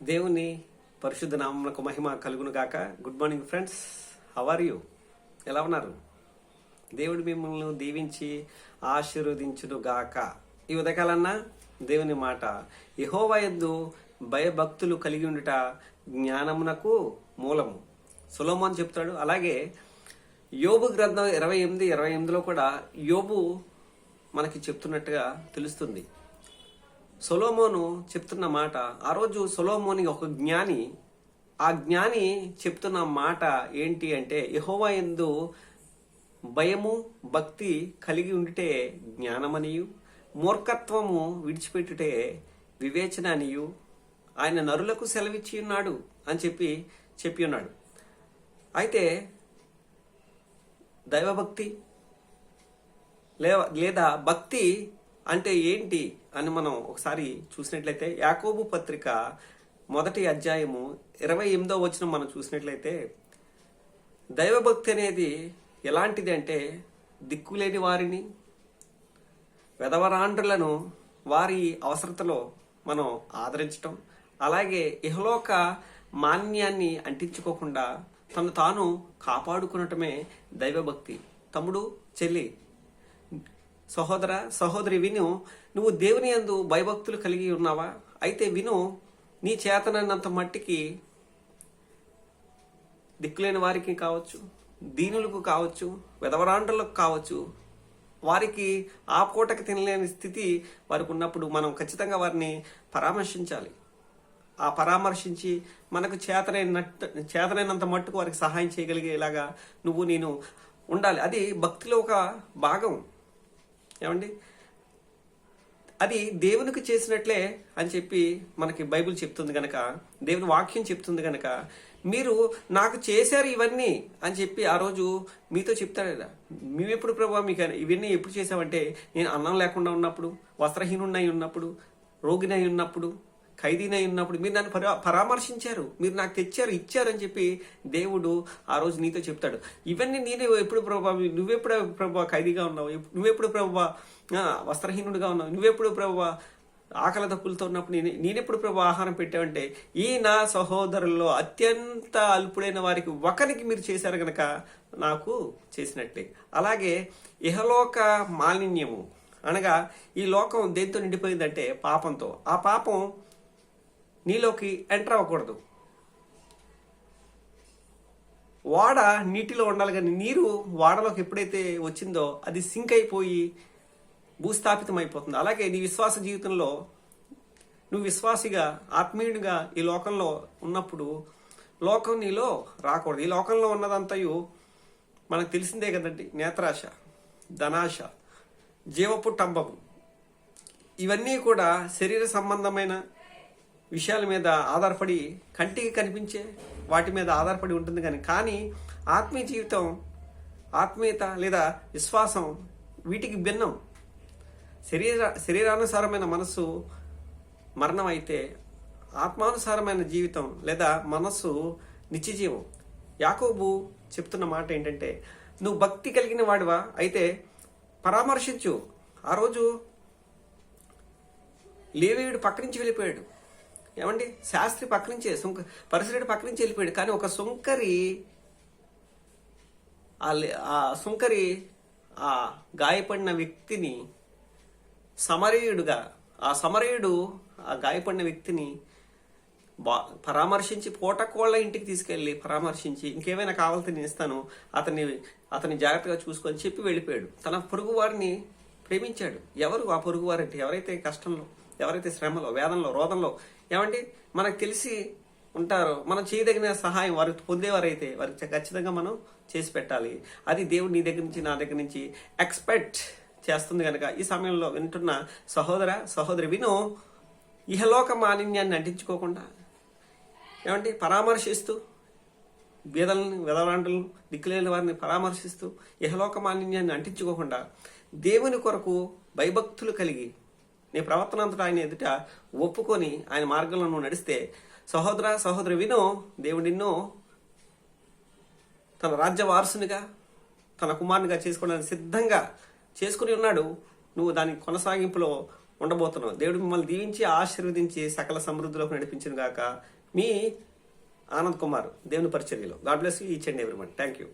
దేవుని పరిశుద్ధ నామమునకు మహిమ కలుగును గాక. Good morning friends, how are you? ఎలా ఉన్నారు? దేవుడు మిమ్మల్ని దీవించి ఆశీర్వదించును గాక. ఈ ఉదయకాలన్నా దేవుని మాట, యెహోవా యందు భయభక్తులు కలిగి ఉండుట జ్ఞానమునకు మూలము. సొలొమోను చెప్తాడు. అలాగే యోబు గ్రంథం 28:28లో కూడా యోబు మనకి చెప్తున్నట్టుగా తెలుస్తుంది. సొలొమోను చెప్తున్న మాట, ఆ రోజు సొలొమోని ఒక జ్ఞాని, ఆ జ్ఞాని చెప్తున్న మాట ఏంటి అంటే, యెహోవా యందు భయము భక్తి కలిగి ఉండితే జ్ఞానమనియు, మూర్ఖత్వము విడిచిపెట్టుటే వివేచన అనియు ఆయన నరులకు సెలవిచ్చి ఉన్నాడు అని చెప్పి ఉన్నాడు. అయితే దైవభక్తి లేదా భక్తి అంటే ఏంటి అని మనం ఒకసారి చూసినట్లయితే, యాకోబు పత్రిక 1వ అధ్యాయము 28వ వచనం మనం చూసినట్లయితే, దైవభక్తి అనేది ఎలాంటిది అంటే, దిక్కులేని వారిని, వెధవరాండ్రులను వారి అవసరతలో మనం ఆదరించటం, అలాగే ఇహలోక మాన్యాన్ని అంటించుకోకుండా తను తాను కాపాడుకునటమే దైవభక్తి. తమ్ముడు, చెల్లి, సహోదర, సహోదరి, విను. నువ్వు దేవుని యందు భయభక్తులు కలిగి ఉన్నావా? అయితే విను, నీ చేతనైనంత మట్టికి దిక్కులేని వారికి కావచ్చు, దీనులకు కావచ్చు, వెధవరాండ్రులకు కావచ్చు, వారికి ఆ పూటకి తినలేని స్థితి వారికి ఉన్నప్పుడు మనం ఖచ్చితంగా వారిని పరామర్శించాలి. ఆ పరామర్శించి మనకు చేతనైనంత మట్టుకు వారికి సహాయం చేయగలిగేలాగా నేను ఉండాలి. అది భక్తిలో ఒక భాగం. ఏమండి, అది దేవునికి చేసినట్లే అని చెప్పి మనకి బైబిల్ చెప్తుంది గనక, దేవుని వాక్యం చెప్తుంది గనక, మీరు నాకు చేశారు ఇవన్నీ అని చెప్పి ఆ రోజు మీతో చెప్తాడు. మేమెప్పుడు ప్రభావ మీకు ఇవన్నీ ఎప్పుడు చేసామంటే, నేను అన్నం లేకుండా ఉన్నప్పుడు, వస్త్రహీనుడినై ఉన్నప్పుడు, రోగినై ఉన్నప్పుడు, ఖైదీనై ఉన్నప్పుడు మీరు నన్ను పరామర్శించారు, మీరు నాకు తెచ్చారు, ఇచ్చారని చెప్పి దేవుడు ఆ రోజు నీతో చెప్తాడు. ఇవన్నీ నేనే ఎప్పుడు ప్రభావ, నువ్వెప్పుడు ప్రభావ ఖైదీగా ఉన్నావు, నువ్వెప్పుడు ప్రభావ వస్త్రహీనుడిగా ఉన్నావు, నువ్వెప్పుడు ప్రభావ ఆకలి దప్పులతో ఉన్నప్పుడు నేనెప్పుడు ప్రభావ ఆహారం పెట్టావంటే, ఈ నా సహోదరుల్లో అత్యంత అల్పుడైన వారికి ఒకరికి మీరు చేశారు గనక నాకు చేసినట్లే. అలాగే ఇహలోక మాలిన్యము అనగా ఈ లోకం దేంతో నిండిపోయిందంటే పాపంతో. ఆ పాపం నీలోకి ఎంటర్ అవ్వకూడదు. వాడ నీటిలో ఉండాలి, కానీ నీరు వాడలోకి ఎప్పుడైతే వచ్చిందో అది సింక్ అయిపోయి భూస్థాపితం అయిపోతుంది. అలాగే నీ విశ్వాస జీవితంలో నువ్వు విశ్వాసిగా, ఆత్మీయుడిగా ఈ లోకంలో ఉన్నప్పుడు లోకం నీలో రాకూడదు. ఈ లోకంలో ఉన్నదంతయు మనకు తెలిసిందే కదండి. నేత్రాశ, ధనాశ, జీవపుట్టంబము, ఇవన్నీ కూడా శరీర సంబంధమైన విషయాల మీద ఆధారపడి, కంటికి కనిపించే వాటి మీద ఆధారపడి ఉంటుంది. కానీ ఆత్మీయ జీవితం, ఆత్మీయత లేదా విశ్వాసం వీటికి భిన్నం. శరీరానుసారమైన మనస్సు మరణం అయితే, ఆత్మానుసారమైన జీవితం లేదా మనస్సు నిత్యజీవం. యాకోబు చెప్తున్న మాట ఏంటంటే, నువ్వు భక్తి కలిగిన వాడివా అయితే పరామర్శించు. ఆ రోజు లేవీయుడు పక్క నుంచి వెళ్ళిపోయాడు. ఏమండి, శాస్త్రి పక్క నుంచే, పరిసరుడు పక్క నుంచి వెళ్ళిపోయాడు. కానీ ఒక సుంకరి ఆ గాయపడిన వ్యక్తిని సమరయుడు ఆ గాయపడిన వ్యక్తిని పరామర్శించి, పూటకోళ్ళ ఇంటికి తీసుకెళ్లి పరామర్శించి, ఇంకేమైనా కావాలంటే నేను ఇస్తాను, అతని జాగ్రత్తగా చూసుకొని చెప్పి వెళ్ళిపోయాడు. తన పొరుగు వారిని ప్రేమించాడు. ఎవరు ఆ పొరుగు వారంటే? ఎవరైతే కష్టంలో, ఎవరైతే శ్రమలో, వేదనలో, రోదంలో, ఏమంటే మనకు తెలిసి ఉంటారో, మనం చేయదగిన సహాయం వారికి పొందేవారైతే వారికి ఖచ్చితంగా మనం చేసి పెట్టాలి. అది దేవుడు నీ దగ్గర నుంచి, నా దగ్గర నుంచి ఎక్స్పెక్ట్ చేస్తుంది కనుక, ఈ సమయంలో వింటున్న సహోదర, సహోదరి, విను. ఇహలోక మాలిన్యాన్ని అంటించుకోకుండా, ఏమంటే పరామర్శిస్తూ, వెదలాంటలను, దిక్కులేని వారిని పరామర్శిస్తూ, ఇహలోక మాలిన్యాన్ని అంటించుకోకుండా దేవుని కొరకు భయభక్తులు కలిగి నీ ప్రవర్తన అంతటా ఆయన ఎదుట ఒప్పుకొని ఆయన మార్గంలో నువ్వు నడిస్తే, సహోదర, సహోదరి, విను. దేవుడు నిన్ను తన రాజ్య వారసునిగా, తన కుమారునిగా చేసుకోవడానికి సిద్ధంగా చేసుకుని ఉన్నాడు. నువ్వు దాని కొనసాగింపులో ఉండబోతున్నాం. దేవుడు మిమ్మల్ని దీవించి ఆశీర్వదించి సకల సమృద్ధిలోకి నడిపించిన గాక. మీ ఆనంద్ కుమార్, దేవుని పరిచర్యలో. God bless you each and everyone. Thank you.